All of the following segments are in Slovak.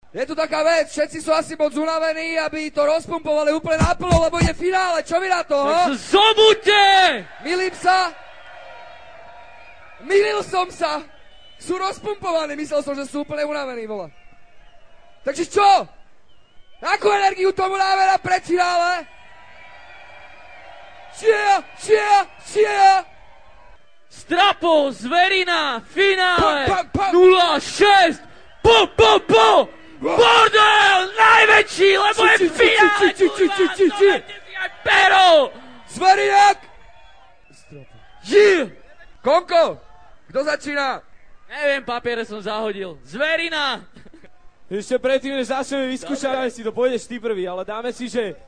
Je tu taká vec, všetci sú asi moc unavení, aby to rozpumpovali úplne naplno, lebo ide finále, čo vy na to, ho? Zobudte! Milím sa. Milil som sa. Sú rozpumpovaní, myslel som, že sú úplne unavení, vole. Takže čo? Akú energiu tomu dáme na predfinále? Cheer! Strapo, Zverina, finále, Pa. 0-6, Bordel, najväčší, lebo je finále, kurva, aj pero! Zverinak! Yeah. Konko, kto začína? Neviem, papiere som zahodil. Zverina! Ešte predtým, než začneme vyskúšať, si to pôjdeš ty prvý, ale dáme si, že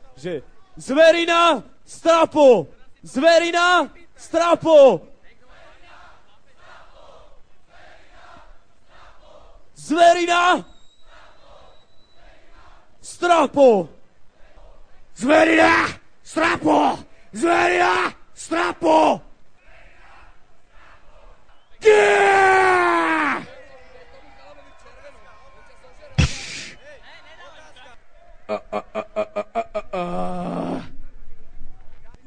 Zverina, Strapo! Zverina, Strapo! Zverina! Strapo! Zverina! Strapo! Zverina! Strapo! Yeah!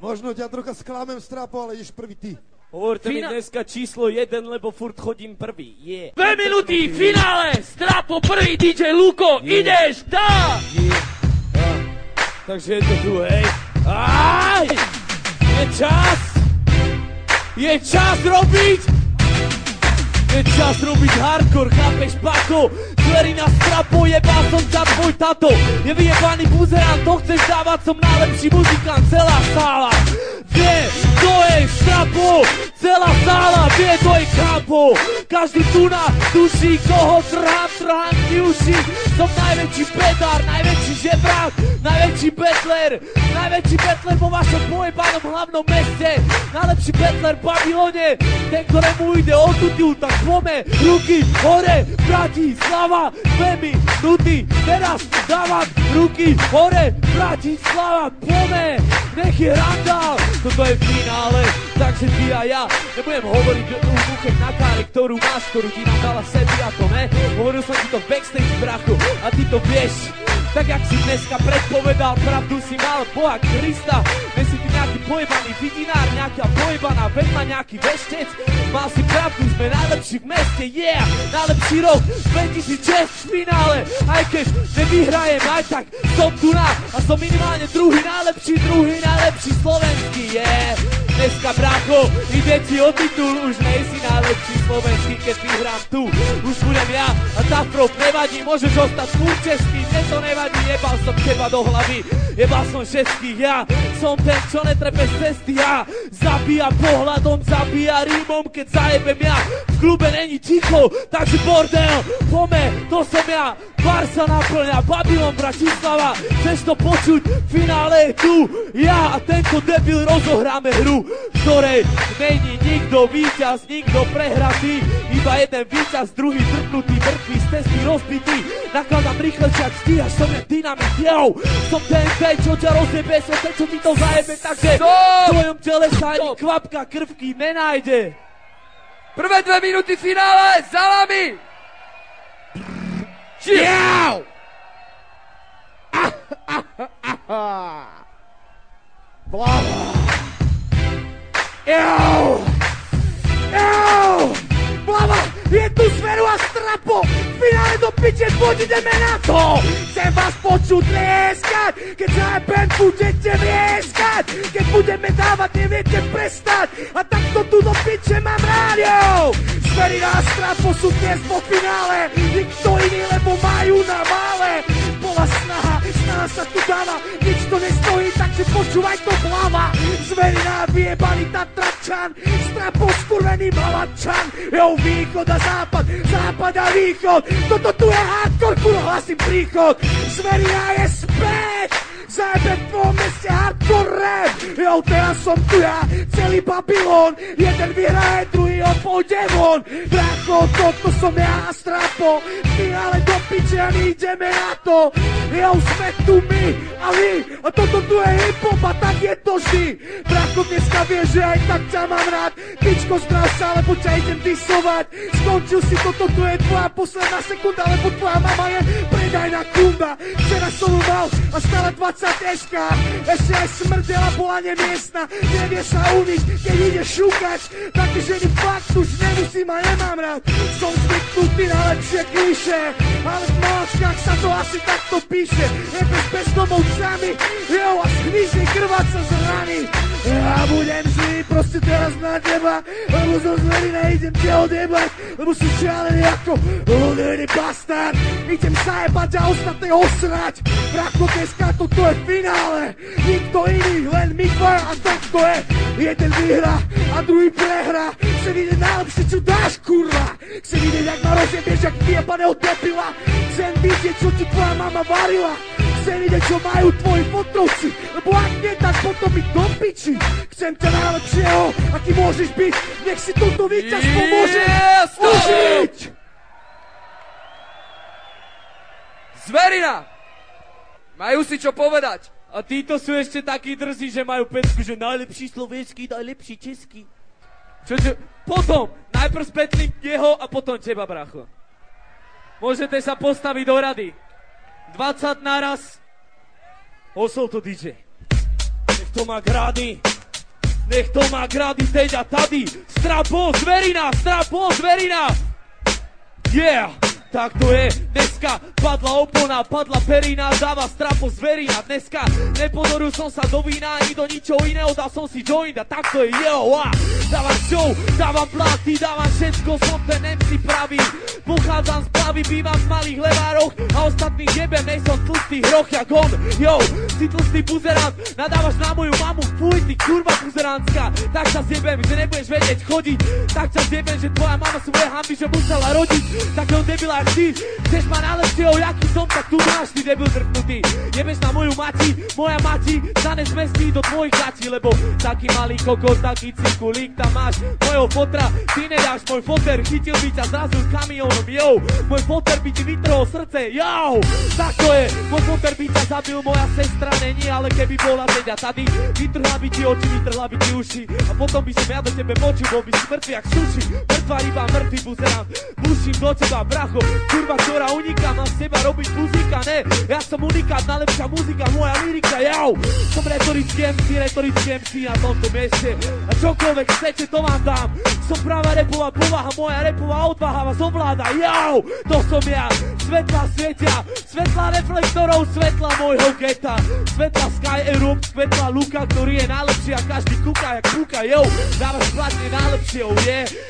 Možno ťa trocha sklamem, Strapo, ale ideš prvý ty. Hovorte mi dneska číslo 1, lebo furt chodím prvý. 2 minúty, finále, Strapo prvý, DJ Luko, ideš, dá! Takže je to tu, hej. Aj! Je čas robiť! Je čas robiť hardcore, chápeš, Pako? Zverina, Strapo, jebal som ťa tvoj tato. Je vyjebaný buzerant, to chceš dávať, som najlepší muzikant, celá sála. Vie, to je Strapo, celá sála, vie, to je Kampo. Každý tu na duši, koho trhám ti uši. Som najväčší pedár, najväčší žebrák, najväčší betler vo vašom pojebanom hlavnom meste. Najlepší betler v Babylone, ten, ktorému ide o tutiu, tak pome, ruky hore, Bratislava, 2 minúty, teraz dávam ruky hore, Bratislava, pome, nech je randál, toto je finále, takže ty a ja nebudem hovoriť o úbuchech na káre, ktorú máš, ktorú ti nám dala Sebi a to ne, hovoril som ti to backstage, bracho, a ty to vieš. Tak jak si dneska predpovedal, pravdu si mal Boha Krista. Dnes si ty nejaký pojebaný vidinár, nejaká pojebaná vedma, nejaký veštec. Mal si pravdu, sme najlepší v meste, yeah! Najlepší rok 2006 v finále. Aj keď nevyhrajem, aj tak som tu na. A som minimálne druhý najlepší slovenský, yeah! Dneska, bracho, ide ti o titul, už nejsi najlepší slovenský, keď vyhrám tu. Už budem ja a Tafrov nevadí, môžeš ostať furt český, mne to nevadí, jebal som teba do hlavy, jebal som šestky, ja som ten, čo netrepe z cesty, ja zabíja pohľadom, zabíja rímom, keď zajebem ja, v klube není ticho, takže bordel, pome, to som ja, bar sa naplňa, Babylon, Bratislava, chceš to počuť, finále je tu, ja a tento debil rozohráme hru, v ktorej není nikto víťaz, nikto prehratý, iba jeden víťaz, druhý drpnutý, mŕtvý, z cesty rozbitý, nakladám rýchle čak stíhaš, som je dynamit, yo, som ten, čo ťa rozjebe, som ten, čo ti to zajebe, takže v tvojom tele sa ani kvapka krvky nenájde. Prvé 2 minúty finále, za nami! Jau! Blava! Blava! Je tu Zveru a Strapo! V finále do piče, poď ideme na to! Chcem vás počuť tlieskať! Keď zajebem, budete vrieskať! Keď budeme dávať, neviete prestať! A takto tu do piče mám rádio! Zverina a Strapo sú dnes vo finále! Nikto iný, lebo majú na mále! Bola snaha sa tu dáva, nič to nestojí, takže počúvaj to Blava. Zverina, vyjebaný Tatračan, Strapo, skurvený Malačan. Jo, východ a západ, západ a východ, toto tu je hardcore, kurva, hlasím príchod. Zverina je späť, zajebe v tvojom meste hardcore rap. Jo, teraz som tu ja, celý Babylon, jeden vyhraje, druhý on pôjde von. Bracho, toto som ja a Strapo, finále do piče a my ideme na to. Jo, sme tu my a vy, a toto tu je hip-hop a tak je to vždy. Bracho, dneska vieš, že aj tak ťa mám rád, pičko zdráv sa, lebo ťa idem disovať. Skončil si, toto tu je tvoja posledná sekunda, lebo tvoja mama je predajná a stále 20 eška. Ešte aj smrdela bola nemiestna, nevie sa uniť, keď ide šúkať. Také ženy fakt už nemusím a nemám rád. Som zvyknutý na lepšie klíše, ale v malačkách sa to asi takto píše. Nebe s bezdomovcami, jo, a schvízne krváca z rany. Ja budem zlý proste teraz na teba, lebo zo zverina idem ťa odjebať, lebo si šialený ako ľudný bastard. Idem zajebať a ostatné osrať. Bracho, dneska toto je finále, nikto iný, len my dva a tak to je. Jeden vyhra a druhý prehra. Chcem vidieť najlepšie, čo dáš, kurva. Chcem vidieť, jak ma rozjebieš, jak vyjebaného debila. Chcem vidieť, čo ti tvoja mama varila. Chcem vidieť, čo majú tvoji fotrovci, lebo ak nie, tak potom mi do piči. Chcem ťa najlepšieho, aký môžeš byť, nech si toto víťazstvo môže užiť. Zverina! Majú si čo povedať. A títo sú ešte takí drzí, že majú pecku, že najlepší slovenský, najlepší český. Čože? Potom, najprv spetlím jeho a potom teba, bracho. Môžete sa postaviť do rady. 20 naraz. Osol to DJ. Nech to má grády. Nech to má grády teď a tady. Strapo, zverina. Yeah. Tak to je, dneska padla opona, padla perina, dáva strapo zverina. Dneska nepodoril som sa do vína, ani do ničoho iného, dal som si joint a tak to je, dávam show, dávam platy, dávam všetko, som ten MC pravý. Pochádzam z Plavy, bývam v malých levároch a ostatných jebem, nej som tlstý hroch jak on. Si tlstý buzerant, nadávaš na moju mamu, fuj ty kurva buzerantská. Tak sa zjebem, že nebudeš vedieť chodiť, tak sa zjebem, že tvoja mama svoje hamby, že musela rodiť. Takého debila jak ty, chceš ma najlepšieho, jaký som, tak tu máš, ty debil drknutý. Jebeš na moju mati, moja mati sa nezmestí do tvojich gatí, lebo taký malý kokos, taký cikulík tam máš mojho fotra, ty nedáš môj foter, chytil by ťa zrazu s kamiónom, môj foter by ti vytrhol srdce, tak to je, môj foter by ťa zabil, moja sestra není, ale keby bola teda tady, vytrhla by ti oči, vytrhla by ti uši a potom by som ja do tebe počul, bol by si mŕtvy jak suši, mŕtva ryba, mŕtvy buzerám, buším do teba, bracho, kurva, ktorá uniká, mám z teba robiť muzika, ne, ja som unikát, najlepšia muzika, moja lyrika, som retorický MC na tomto mieste a čokoľvek chcete, to vám dám, som práva repová povaha, moja repová odvaha vás ovláda, to som ja, svetla svietia, svetla reflektorov, svetla môjho geta, svetla Sky Europe, svetla Luka, ktorý je najlepší a každý kúka jak kúka, dávaš platne najlepšieho,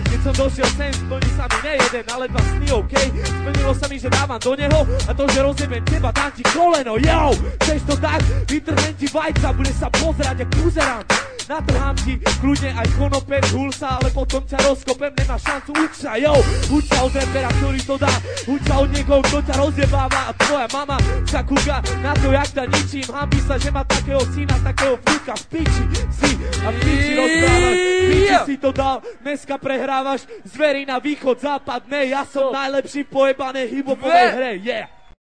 keď som došiel sem, splní sa mi nejeden, ale dva sny, okej, splnilo sa mi, že dávam do neho a to, že rozjebem teba, dám ti koleno, chceš to tak, vytrhnem ti vajca, budeš sa pozerať jak buzerant. Natrhám ti kľudne aj konopem, hulsa, ale potom ťa rozkopem, nemáš šancu, uč sa od repera, ktorý to dá, uč sa od niekoho, kto ťa rozjebáva a tvoja mama sa kúka na to, jak ťa ničím, hambí sa, že má takého syna, takého vnúka, v piči si a v piči rozprávaš, v piči si to dal, dneska prehrávaš, zverina, východ, západ, ne, ja som najlepší pojebané hibopovej hre,